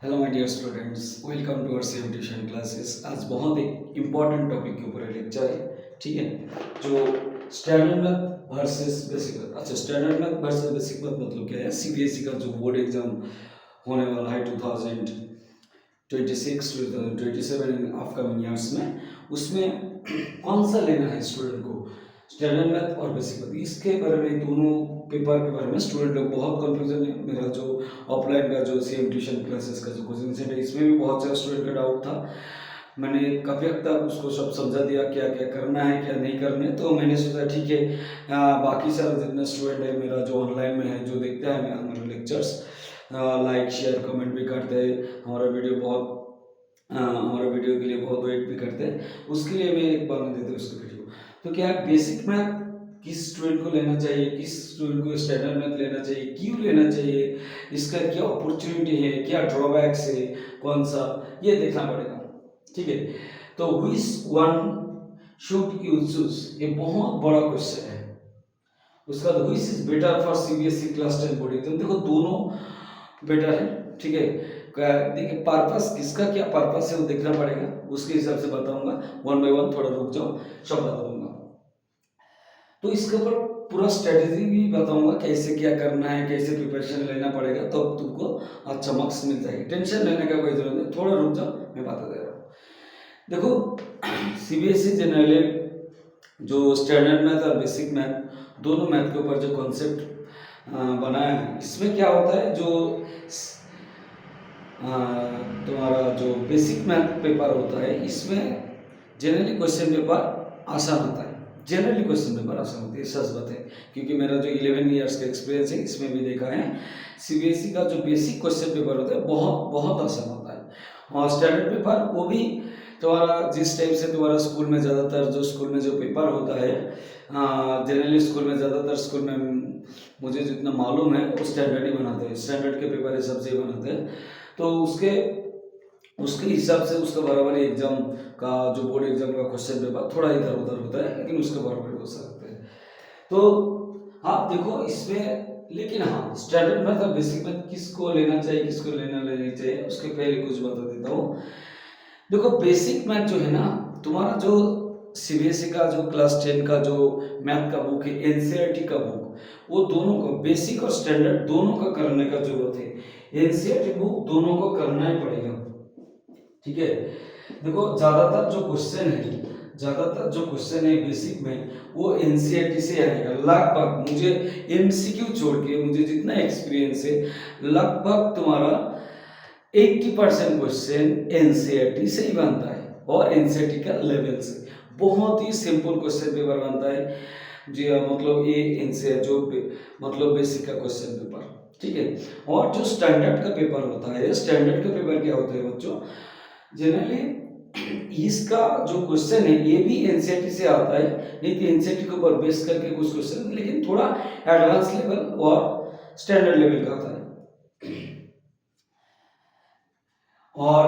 Hello my dear students, welcome to our same tuition classes. आज बहुत एक important topic के ऊपर लेक्चर है, ठीक है। जो standard math versus basic math. अच्छा, standard math versus basic math मतलब क्या है? सीबीएसई का जो बोर्ड एग्जाम होने वाला है 2026 2027 इन अपकमिंग ईयर्स में, उसमें कौन सा लेना है स्टूडेंट को, स्टैंडर्ड मैथ और बेसिक मैथ। इसके बारे में, दोनों पेपर के बारे में स्टूडेंट लोग बहुत कंफ्यूजन है। मेरा जो ऑफलाइन का जो सेम ट्यूशन क्लासेस का जो कोचिंग सेंटर है, इसमें भी बहुत सारे स्टूडेंट का डाउट था। मैंने काफ़ी हद तक उसको सब समझा दिया, क्या क्या करना है क्या नहीं करना है। तो मैंने सोचा ठीक है, बाकी सारे जितने स्टूडेंट है मेरा जो ऑनलाइन में है, जो देखता है हमारे लेक्चर्स, लाइक शेयर कमेंट भी करते हैं, हमारा वीडियो के लिए बहुत वेट भी करते हैं, उसके लिए मैं एक बार देता हूँ उसको वीडियो। तो क्या बेसिक मैथ किस स्टूडेंट को लेना चाहिए, किस स्टूडेंट को स्टैंडर्ड मैथ लेना चाहिए, क्यों लेना चाहिए, इसका क्या अपॉर्चुनिटी है, क्या ड्रॉबैक्स है, कौन सा, ये देखना पड़ेगा, ठीक है। तो which one should you choose, ये बहुत बड़ा क्वेश्चन है। उसका which is better for CBSE class 10 board exam. देखो दोनों बेटर है, ठीक है। देखिए पर्पस, किसका क्या पर्पस है वो देखना पड़ेगा, उसके हिसाब से बताऊंगा। वन बाय वन, थोड़ा रुक जाओ, सब बता दूंगा। तो इसके ऊपर पूरा स्ट्रेटेजी भी बताऊंगा, कैसे क्या करना है, कैसे प्रिपरेशन लेना पड़ेगा, तो तुमको अच्छा मार्क्स मिल जाएगी। टेंशन लेने का कोई जरूरत नहीं, थोड़ा रुक जाओ, मैं बता दे रहा हूँ। देखो सीबीएसई जनरली जो स्टैंडर्ड मैथ और बेसिक मैथ, दोनों मैथ के ऊपर जो कॉन्सेप्ट बनाया है, इसमें क्या होता है, जो तुम्हारा जो बेसिक मैथ पेपर होता है, इसमें जनरली क्वेश्चन पेपर आसान होता है। जनरली क्वेश्चन पेपर आसान होती है, सच बात है, क्योंकि मेरा जो 11 इयर्स का एक्सपीरियंस है, इसमें भी देखा है सीबीएसई का जो बेसिक क्वेश्चन पेपर होता है बहुत बहुत आसान होता है। और स्टैंडर्ड पेपर वो भी तुम्हारा जिस टाइप से तुम्हारा स्कूल में ज़्यादातर जो स्कूल में जो पेपर होता है, जनरली स्कूल में ज़्यादातर स्कूल में मुझे जितना मालूम है वो स्टैंडर्ड ही बनाते हैं, स्टैंडर्ड के पेपर हिसाब से ही बनाते हैं। तो उसके उसके हिसाब से उसका बराबर एग्जाम का जो बोर्ड एग्जाम का क्वेश्चन पेपर थोड़ा इधर उधर होता है, लेकिन उसके बराबर हो सकते हैं। तो आप देखो इसमें, लेकिन हाँ स्टैंडर्ड मैथ और बेसिक मैथ किसको लेना चाहिए, किसको लेना लेनी चाहिए, उसके पहले कुछ बता देता हूँ। देखो बेसिक मैथ जो है ना, तुम्हारा जो सीबीएसई का जो क्लास 10 का जो मैथ का बुक है, एनसीईआरटी का बुक, वो दोनों को बेसिक और स्टैंडर्ड दोनों का करने का जरूरत है। एनसीईआरटी बुक दोनों को करना ही पड़ेगा, ठीक है। देखो ज्यादातर जो क्वेश्चन है बेसिक में, वो एनसीईआरटी से आएगा लगभग। मुझे एमसीक्यू छोड़ के मुझे जितना एक्सपीरियंस है, लगभग तुम्हारा 80% क्वेश्चन एनसीईआरटी से ही बनता है, और एनसीईआरटी का लेवल से बहुत ही सिंपल क्वेश्चन पेपर बनता है जी। मतलब ये इनसे जो मतलब बेसिक का क्वेश्चन पेपर, ठीक है। और जो स्टैंडर्ड का पेपर होता है, स्टैंडर्ड का पेपर क्या होता है बच्चों, जनरली इसका जो क्वेश्चन है ये भी एनसीईआरटी से आता है, नहीं तो एनसीईआरटी के ऊपर बेस करके कुछ क्वेश्चन, लेकिन थोड़ा एडवांस लेवल और स्टैंडर्ड लेवल का आता है। और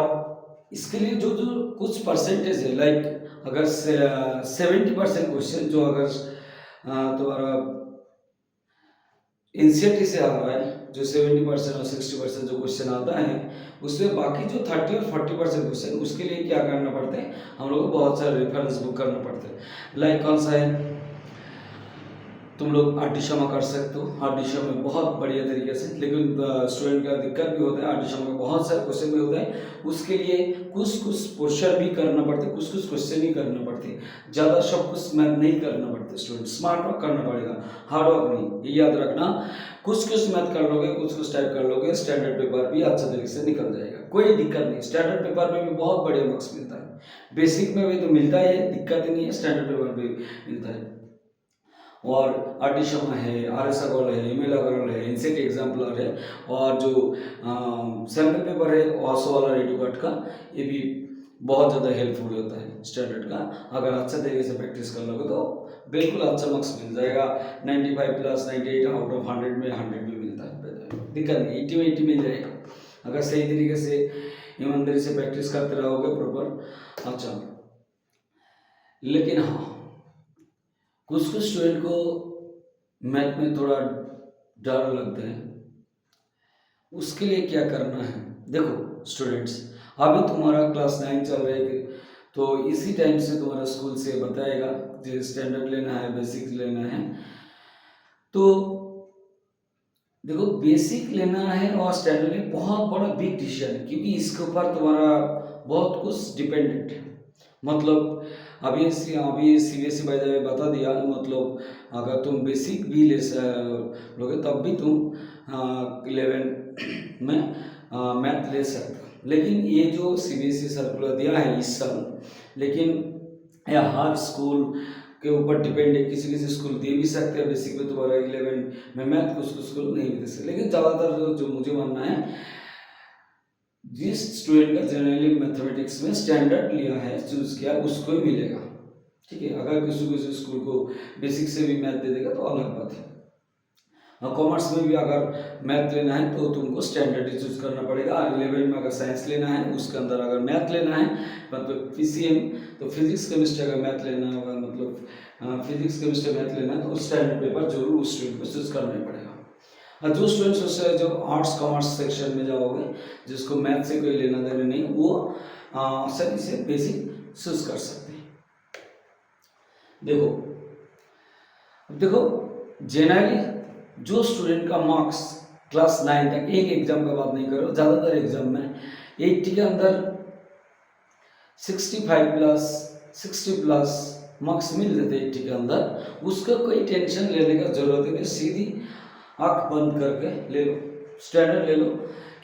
इसके लिए जो जो कुछ परसेंटेज है, लाइक अगर 70% क्वेश्चन जो अगर तुम्हारा एनसीईआरटी से आ रहा है, जो 70% और 60% जो क्वेश्चन आता है, उसमें बाकी जो 30 और 40% क्वेश्चन, उसके लिए क्या करना पड़ता है, हम लोग को बहुत सारे रेफरेंस बुक करना पड़ता है। लाइक कौन सा है, तुम लोग आर्टिशमा कर सकते हो, आर्टिशमा में बहुत बढ़िया तरीके से, लेकिन स्टूडेंट का दिक्कत भी होता है, आर्टिशमा में बहुत सारे क्वेश्चन भी होते हैं, उसके लिए कुछ कुछ पोर्शन भी करना पड़ता है, कुछ कुछ क्वेश्चन ही करना पड़ते हैं, ज़्यादा सब कुछ मैथ नहीं करना पड़ता। स्टूडेंट स्मार्ट वर्क करना पड़ेगा, हार्ड वर्क नहीं, ये याद रखना। कुछ कुछ मैथ कर लोगे, कुछ कुछ टाइप कर लोगे, स्टैंडर्ड पेपर भी अच्छा तरीके से निकल जाएगा, कोई दिक्कत नहीं। स्टैंडर्ड पेपर में भी बहुत बढ़िया मार्क्स मिलता है, बेसिक में भी तो मिलता है, दिक्कत ही नहीं है, स्टैंडर्ड पेपर भी मिलता है। और आर्टिशमा है, आरएसआगोल है, इमेलागोल है, इनसेट एग्जाम्पलर है, और जो सैम्पल पेपर है ऑसो वाला रेडियोकार्ड का, ये भी बहुत ज़्यादा हेल्पफुल होता है स्टैंडर्ड का। अगर अच्छा तरीके से प्रैक्टिस कर लोगे तो बिल्कुल अच्छा मार्क्स मिल जाएगा। 95 प्लस 98 आउट ऑफ 100 में 100 भी मिलता है, दिक्कत नहीं, 80 में 80 मिल जाएगा, अगर सही तरीके से ईमानदारी से प्रैक्टिस करते रहोगे प्रॉपर। अच्छा, लेकिन हाँ कुछ कुछ स्टूडेंट को मैथ में थोड़ा डर लगता है, उसके लिए क्या करना है। देखो स्टूडेंट्स, अभी तुम्हारा क्लास 9 चल रहा है, तो इसी टाइम से तुम्हारा स्कूल से बताएगा जो स्टैंडर्ड लेना है, बेसिक लेना है। तो देखो, बेसिक लेना है और स्टैंडर्ड लेना बहुत बड़ा बिग डिसीजन है, क्योंकि इसके ऊपर तुम्हारा बहुत कुछ डिपेंडेंट है। मतलब अभी सीबीएसई बाय द वे बता दिया, मतलब अगर तुम बेसिक भी लोगे तब भी तुम 11 में मैथ ले सकते हो। लेकिन ये जो सीबीएसई सर्कुलर दिया है इस साल, लेकिन यह हर स्कूल के ऊपर डिपेंड है। किसी किसी स्कूल दे भी सकते हैं बेसिक में तुम्हारा 11 में मैथ, कुछ कुछ स्कूल नहीं भी दे सकते। लेकिन ज़्यादातर जो मुझे मानना है, जिस स्टूडेंट का जनरली मैथमेटिक्स में स्टैंडर्ड लिया है, चूज किया, उसको ही मिलेगा। ठीक है, अगर किसी स्कूल को बेसिक से भी मैथ दे देगा तो अलग बात है। कॉमर्स में भी अगर मैथ लेना है तो तुमको स्टैंडर्ड ही चूज करना पड़ेगा। और 11 में अगर साइंस लेना है, उसके अंदर अगर मैथ लेना है, मतलब पीसीएम, तो फिजिक्स केमिस्ट्री अगर मैथ लेना होगा, मतलब फिजिक्स केमिस्ट्री मैथ लेना है, तो स्टैंडर्ड पेपर जरूर उस स्टूडेंट को चूज करना ही पड़ेगा। और जो स्टूडेंट्स उससे जो आर्ट्स कॉमर्स सेक्शन में जाओगे, जिसको मैथ से कोई लेना देना नहीं, वो सही से बेसिक चूज कर सकते हैं। देखो जनरली जो स्टूडेंट का मार्क्स क्लास 9 तक, एक एग्जाम का बात नहीं करो, ज़्यादातर एग्जाम में 80 के अंदर 65 प्लस 60 प्लस मार्क्स मिल जाते हैं 80 के अंदर, उसका कोई टेंशन लेने का जरूरत नहीं, सीधी आँख बंद करके ले लो, स्टैंडर्ड ले लो।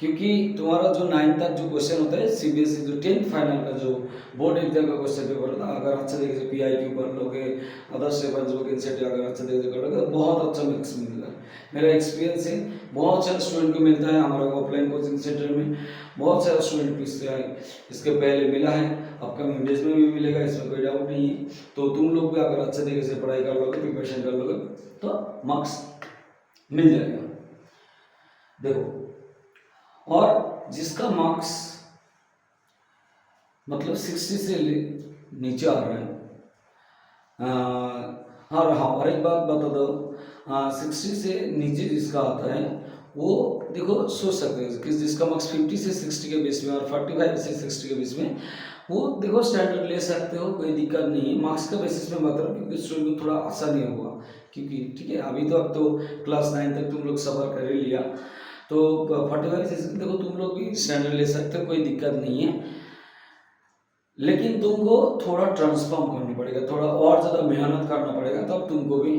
क्योंकि तुम्हारा जो 9 तक जो क्वेश्चन होता है सीबीएसई, जो 10th फाइनल का जो बोर्ड एग्जाम का क्वेश्चन पेपर होता है, अगर अच्छे तरीके से पीआईक्यू पढ़ लोगे, अदर्स पेपर जो एनसीईआरटी अगर अच्छे तरीके से कर लोगे, बहुत अच्छा मार्क्स मिलेगा। मेरा एक्सपीरियंस है, बहुत सारे स्टूडेंट को मिलता है हमारा ऑफलाइन कोचिंग सेंटर में, बहुत सारे स्टूडेंट को इसके पहले मिला है, अपकमिंग डेज में भी मिलेगा, इसमें कोई डाउट नहीं है। तो तुम लोग भी अगर अच्छे तरीके से पढ़ाई कर लोगे, प्रिपरेशन कर लोगे, तो मार्क्स मिल जाएगा। देखो, और जिसका मार्क्स मतलब 60 से नीचे आ रहा है, और एक बात बता दो, 60 से नीचे जिसका आता है, वो देखो सोच सकते हैं कि जिसका मार्क्स 50 से 60 के बीच में और 45 से 60 के बीच में, वो देखो स्टैंडर्ड ले सकते हो, कोई दिक्कत नहीं है। मार्क्स का बेसिस में बता रहा हूँ, क्योंकि स्टूडेंट को थोड़ा आसानी होगा, क्योंकि ठीक है, अभी तो अब तो क्लास 9 तक तुम लोग सफर कर ही लिया, तो 45 से देखो तुम लोग भी स्टैंडर्ड ले सकते हो, कोई दिक्कत नहीं है। लेकिन तुमको थोड़ा ट्रांसफॉर्म करना पड़ेगा, थोड़ा और ज़्यादा मेहनत करना पड़ेगा, तब तुमको भी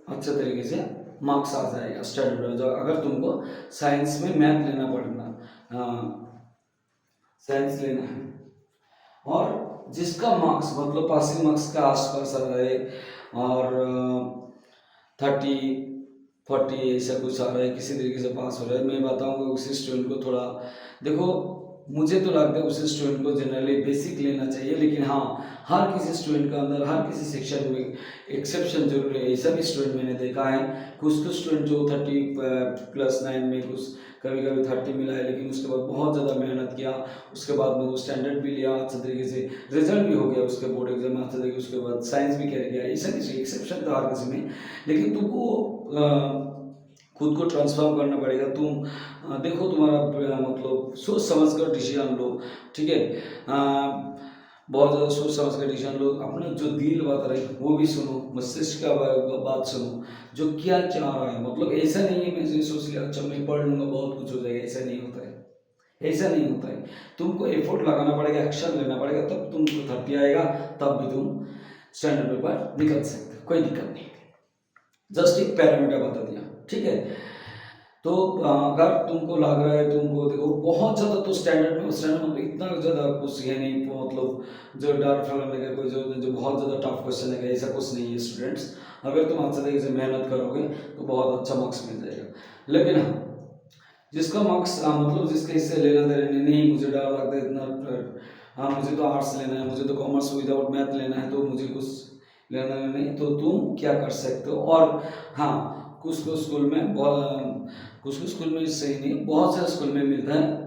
अच्छे तरीके से मार्क्स आ जाएगा स्टैंडर्ड। अगर तुमको साइंस में मैथ लेना साइंस लेना है, और जिसका मार्क्स मतलब पासिंग मार्क्स का आसपास आ रहा है, और 30-40 ऐसा कुछ आ रहा है, किसी तरीके से पास हो रहा है, मैं बताऊंगा उसी स्टूडेंट को थोड़ा, देखो मुझे तो लगता है उसी स्टूडेंट को जनरली बेसिक लेना चाहिए। लेकिन हाँ, हर किसी स्टूडेंट का अंदर, हर किसी सेक्शन में एक्सेप्शन जरूर है। ऐसा भी स्टूडेंट मैंने देखा है, कुछ स्टूडेंट जो 30+9 में कुछ कभी कभी 30 मिला है, लेकिन उसके बाद बहुत ज़्यादा मेहनत किया, उसके बाद में वो स्टैंडर्ड भी लिया अच्छे तरीके से, रिजल्ट भी हो गया उसके बोर्ड एग्जाम अच्छे तरीके, उसके बाद साइंस भी कैर किया। ऐसा किसी एक्सेप्शन था हर किसी में, लेकिन तुमको खुद को ट्रांसफॉर्म करना पड़ेगा। तुम देखो, तुम्हारा मतलब सोच समझ कर डिसीजन लो, ठीक है, बहुत ज़्यादा सोच समझ कर डिसीजन लो। अपना जो दिल बता रहे वो भी सुनो, मस्तिष्क का बात सुनो, जो क्या चाह रहा है। मतलब ऐसा नहीं है मैं सोच लिया अच्छा मैं पढ़ लूँगा बहुत कुछ हो जाएगा, ऐसा नहीं होता है, ऐसा नहीं होता है। तुमको एफर्ट लगाना पड़ेगा, एक्शन लेना पड़ेगा, तब तुमको 30 आएगा, तब भी तुम स्टैंडर्ड पेपर निकल सकते, कोई दिक्कत नहीं। जस्ट एक पैरामीटर बता दिया, ठीक है। तो अगर तुमको लग रहा है, तुमको देखो बहुत ज़्यादा तो स्टैंडर्ड में इतना ज़्यादा कुछ है नहीं, मतलब जो डर फैलाने का कोई जो बहुत ज़्यादा टफ क्वेश्चन है, ऐसा कुछ नहीं है स्टूडेंट्स। अगर तुम अच्छे तरीके से मेहनत करोगे तो बहुत अच्छा मार्क्स मिल जाएगा। लेकिन हाँ, जिसका मार्क्स मतलब जिसके इससे लेना देना नहीं, मुझे डर लगता है इतना, हाँ मुझे तो आर्ट्स लेना है, मुझे तो कॉमर्स विदाउट मैथ लेना है, तो मुझे कुछ लेना नहीं, तो तुम क्या कर सकते हो। और हाँ, कुछ स्कूल में सही नहीं, बहुत सारे स्कूल में मिलता है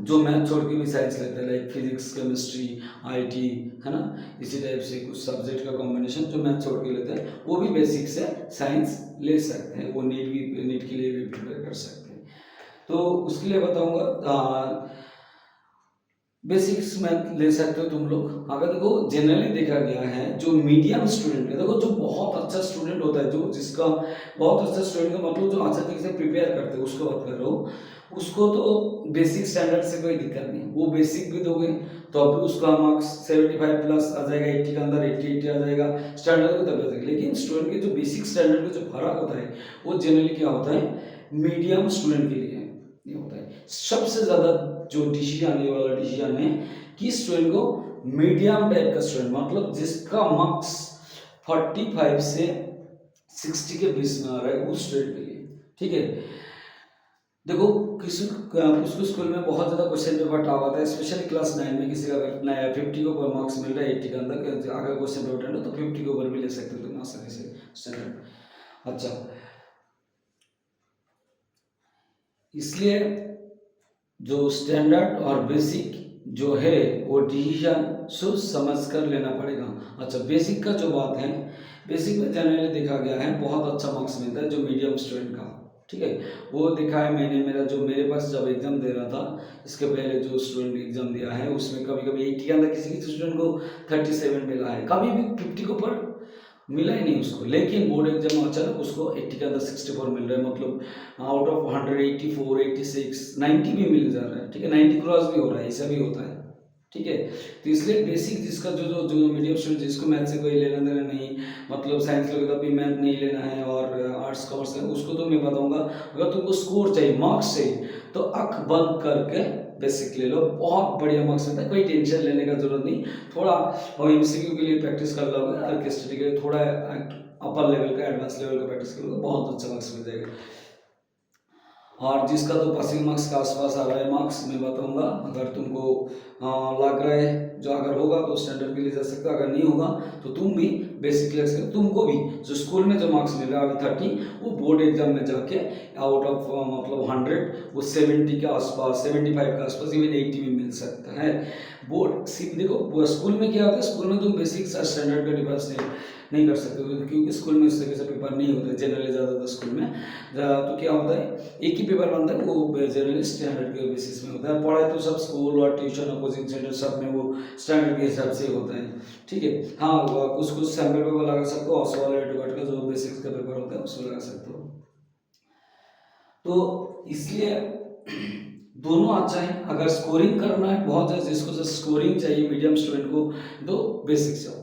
जो मैथ छोड़ के भी साइंस लेते हैं, लाइक फिजिक्स केमिस्ट्री आईटी, है ना, इसी टाइप से कुछ सब्जेक्ट का कॉम्बिनेशन जो मैथ छोड़ के लेते हैं, वो भी बेसिक से साइंस ले सकते हैं, वो नीट के लिए भी प्रिपेयर कर सकते हैं। तो उसके लिए बताऊंगा, बेसिक्स में ले सकते हो तुम लोग। अगर देखो जनरली देखा गया है जो मीडियम स्टूडेंट है, देखो जो बहुत अच्छा स्टूडेंट होता है, जो जिसका बहुत अच्छा स्टूडेंट का मतलब जो अच्छा तरीके से प्रिपेयर करते हैं उसको बात कर रहा हूँ, उसको तो बेसिक स्टैंडर्ड से कोई दिक्कत नहीं, वो बेसिक भी दोगे तो अभी उसका मार्क्स 75 प्लस आ जाएगा, 80 के अंदर 80 आ जाएगा, स्टैंडर्ड को तब आ जाएगा। लेकिन स्टूडेंट के जो बेसिक स्टैंडर्ड का जो फर्क होता है वो जनरली क्या होता है, मीडियम स्टूडेंट के लिए ये होता है। सबसे ज़्यादा जो डिसीजन, ये वाला डिसीजन है कि स्टूडेंट को मीडियम टाइप का स्टूडेंट, मतलब जिसका मार्क्स 45 से 60 के बीच में आ रहा है उस स्टूडेंट के लिए, ठीक है। देखो किसी कुछ स्कूल में बहुत ज़्यादा क्वेश्चन पेपर टफ आता है, स्पेशली क्लास 9 में किसी का अगर नया 50 के ऊपर मार्क्स मिल रहा है 80 के अंदर, अगर क्वेश्चन पेपर है तो 50 के ऊपर भी ले सकते हो तुम आसानी से स्टैंडर्ड। अच्छा, इसलिए जो स्टैंडर्ड और बेसिक जो है वो डिसीजन सोच समझ कर लेना पड़ेगा। अच्छा, बेसिक का जो बात है, बेसिक में जनरली देखा गया है बहुत अच्छा मार्क्स मिलता है जो मीडियम स्टूडेंट का, ठीक है। वो देखा है मैंने, मेरा जो मेरे पास जब एग्जाम दे रहा था इसके पहले जो स्टूडेंट एग्जाम दिया है उसमें कभी कभी 80 के अंदर किसी किसी स्टूडेंट को 37 मिला है, कभी भी 50 के ऊपर मिला ही नहीं उसको। लेकिन बोर्ड एग्जाम अचानक उसको 80 के अंदर 64 मिल रहा है, मतलब आउट ऑफ 100 84 86 90 भी मिल जा रहा है, ठीक है, 90 क्रॉस भी हो रहा है, ऐसा भी होता है, ठीक है। तो इसलिए बेसिक जिसका जो जो जो मीडियम स्टूडेंट जिसको मैथ से कोई लेना देना नहीं, मतलब साइंस लोगे तो भी मैथ नहीं लेना है और आर्ट्स कॉमर्स है, उसको तो मैं बताऊंगा अगर तुमको स्कोर चाहिए, मार्क्स चाहिए, तो अख बंद करके बेसिक ले लो, बहुत बढ़िया मार्क्स मिलता है, कोई टेंशन लेने का जरूरत नहीं। थोड़ा और एमसीक्यू के लिए प्रैक्टिस कर लोगे, ऑर्केस्ट्रा के लिए थोड़ा अपर लेवल का एडवांस लेवल का प्रैक्टिस करोगे, बहुत अच्छा मार्क्स मिल जाएगा। और जिसका तो पासिंग मार्क्स के आसपास आ रहा है मार्क्स, मैं बताऊंगा, अगर तुमको लग रहा है जो अगर होगा तो स्टैंडर्ड के लिए जा सकते हो, अगर नहीं होगा तो तुम भी बेसिक ले सकते हो। तुमको भी जो स्कूल में जो मार्क्स मिल रहा है अभी 30, वो बोर्ड एग्जाम में जाके आउट ऑफ मतलब 100 वो 70 के आसपास, 75 के आसपास, इवन 80 भी मिल सकता है। बोर्ड सिर्फ देखो स्कूल में क्या होता है, स्कूल में तुम बेसिक स्टैंडर्ड का डिफरेंस नहीं कर सकते हो, क्योंकि स्कूल में इस तरीके से पेपर नहीं होते जनरली, ज़्यादातर स्कूल में तो क्या होता है एक ही पेपर बनता है, वो जनरली स्टैंडर्ड के बेसिस में होता है। पढ़ाई तो सब स्कूल और ट्यूशन और कोचिंग सेंटर सब में वो स्टैंडर्ड के हिसाब से होता है, ठीक है। हाँ, कुछ कुछ सैम्पल पेपर लगा सकते हो, सवाल एडवर्ट का जो बेसिक्स का पेपर होता है उसको लगा सकते हो। तो इसलिए दोनों अच्छा है। अगर स्कोरिंग करना है बहुत ज़्यादा, जिसको स्कोरिंग चाहिए मीडियम स्टूडेंट को, तो बेसिक जाओ।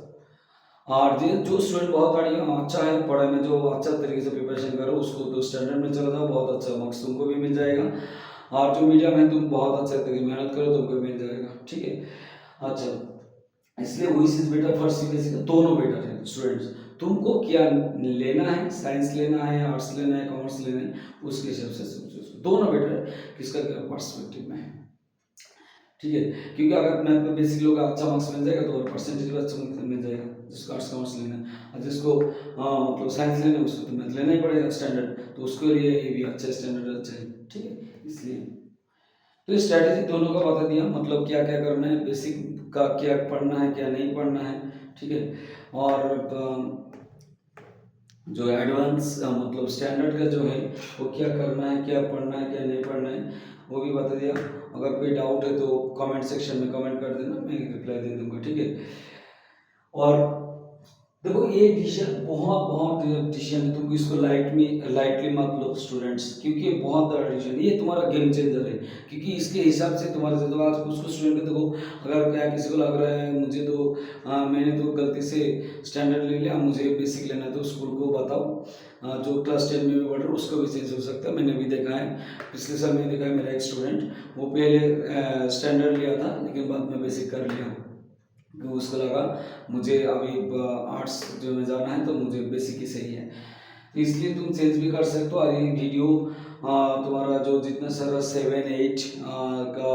और जो स्टूडेंट बहुत अच्छा है पढ़ाई में, जो अच्छा तरीके से प्रिपरेशन करो, उसको तो स्टैंडर्ड में चला जाओ, बहुत अच्छा मार्क्स तुमको भी मिल जाएगा। और जो मीडियम है तुम बहुत अच्छे तरीके मेहनत करो तुमको मिल जाएगा, ठीक है। अच्छा, इसलिए वही चीज़ बेटर फॉर सीबीएसई का, दोनों बेटर है स्टूडेंट्स। तुमको क्या लेना है, साइंस लेना है, आर्ट्स लेना है, कॉमर्स लेना है, उसके हिसाब से सोचो, दोनों बेटर है, किसका क्या पर्सपेक्टिव में है, ठीक है। क्योंकि अगर मैथ में बेसिक लोग अच्छा मार्क्स मिल जाएगा तो परसेंटेज भी अच्छा मिल जाएगा, जिसको आर्ट्स कॉमर्स लेना है। और जिसको मतलब साइंस लेना है उसको तो मैथ लेना ही पड़ेगा स्टैंडर्ड, तो उसके लिए ये भी अच्छा स्टैंडर्ड अच्छा है, ठीक है। इसलिए तो स्ट्रैटेजी दोनों का बता दिया, मतलब क्या क्या करना है, बेसिक का क्या पढ़ना है क्या नहीं पढ़ना है, ठीक है। और जो एडवांस मतलब स्टैंडर्ड का जो है वो क्या करना है, क्या पढ़ना है क्या नहीं पढ़ना है, वो भी बता दिया। अगर कोई डाउट है तो कमेंट सेक्शन में कमेंट कर देना, मैं रिप्लाई दे दूंगा, ठीक है। और देखो ये डिसीजन बहुत बहुत डिसीजन है, तुम इसको लाइटली मत लो स्टूडेंट्स, क्योंकि ये बहुत बड़ा डिसीजन है, ये तुम्हारा गेम चेंजर है। क्योंकि इसके हिसाब से तुम्हारे जो आज कुछ कुछ स्टूडेंट देखो, अगर क्या किसी को लग रहा है मुझे तो मैंने तो गलती से स्टैंडर्ड ले लिया, मुझे बेसिक लेना है, तो स्कूल को बताओ जो क्लास 10 में भी पढ़ रहा है उसको भी चेंज हो सकता है। मैंने भी देखा है, पिछले साल मैंने देखा है मेरा एक स्टूडेंट, वो पहले स्टैंडर्ड लिया था लेकिन बाद में बेसिक कर लिया, क्योंकि उसको लगा मुझे अभी आर्ट्स जो में जाना है तो मुझे बेसिक ही सही है। तो इसलिए तुम चेंज भी कर सकते हो। और ये वीडियो तुम्हारा जो जितना सारा 7 8 का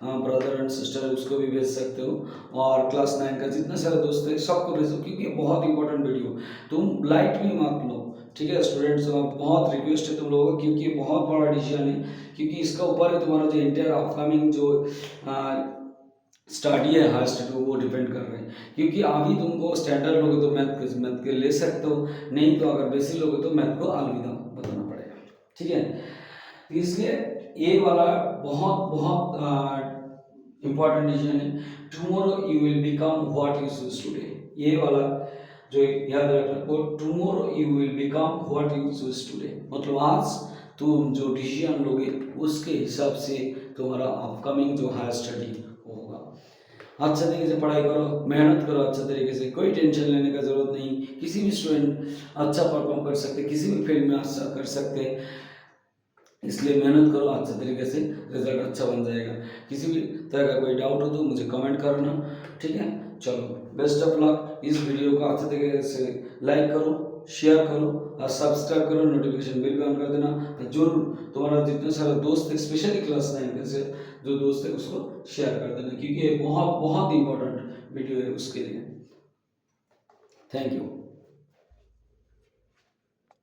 ब्रदर एंड सिस्टर है उसको भी भेज सकते हो, और क्लास 9 का जितना सारा दोस्त है सबको भेजो, क्योंकि बहुत इंपॉर्टेंट वीडियो, तुम लाइट भी मत लो, ठीक है स्टूडेंट्स। बहुत रिक्वेस्ट है तुम लोगों को, क्योंकि बहुत बड़ा डिसीजन है, क्योंकि इसका ऊपर है तुम्हारा जो इंटर अपकमिंग जो स्टडी है हायर स्टडी, वो डिपेंड कर रहे हैं। क्योंकि अभी तुमको स्टैंडर्ड लोगे तो मैथ के ले सकते हो, नहीं तो अगर बेसिक लोगे तो मैथ को अलविदा बताना पड़ेगा, ठीक है। इसलिए ये वाला बहुत बहुत इंपॉर्टेंट डिसीजन है। Tomorrow you will become what you choose today, ये वाला जो याद रखना वो, tomorrow you will become what you choose today, मतलब आज तुम जो डिसीजन लोगे उसके हिसाब से तुम्हारा अपकमिंग जो हायर स्टडी होगा। अच्छा तरीके से पढ़ाई करो, मेहनत करो अच्छा तरीके से, कोई टेंशन लेने का ज़रूरत नहीं। किसी भी स्टूडेंट अच्छा परफॉर्म कर सकते, किसी भी फील्ड में अच्छा कर सकते हैं, इसलिए मेहनत करो अच्छे तरीके से, रिजल्ट अच्छा बन जाएगा। किसी भी तरह का कोई डाउट हो तो मुझे कमेंट करना, ठीक है। चलो बेस्ट ऑफ लक। इस वीडियो को अच्छे तरीके से लाइक करो, शेयर करो और सब्सक्राइब करो, नोटिफिकेशन बिल भी ऑन कर देना। जरूर तुम्हारा जितने सारे दोस्त है, स्पेशली क्लास 9 से जो दोस्त है उसको शेयर कर देना, क्योंकि ये बहुत बहुत इंपॉर्टेंट वीडियो है उसके लिए। Thank you.